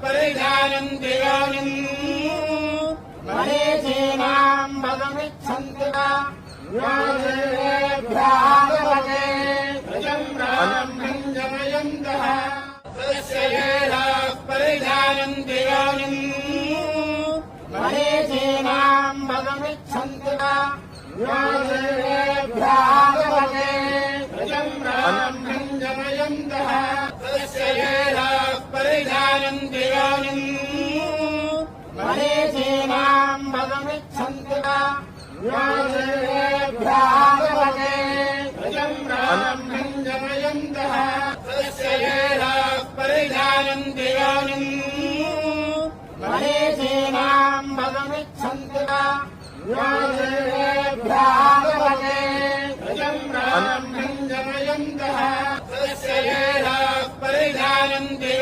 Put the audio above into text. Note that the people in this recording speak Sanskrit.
परिजानन्ति योनिम् मनीषीणाम् पदमिच्छन्ति वा योनिर्भ्यागवते रजम् ब्राह्मम् जनयन्तः परिजानन्ति योनिम् मनीषीणाम् पदमिच्छन्ति वा योनिर्भ्यागवते रजम् ब्राह्मम् जनयन्तः परिजानन्ति योनिम् मनीषीणाम् पदमिच्छन्ति वा योनिर्भ्यागवते रजम् ब्राह्मम् जनयन्तः परिजानन्ति योनिम् मनीषीणाम् पदमिच्छन्ति वा योनिर्भ्यागवते रजम् ब्राह्मम् जनयन्तः परिजानन्ति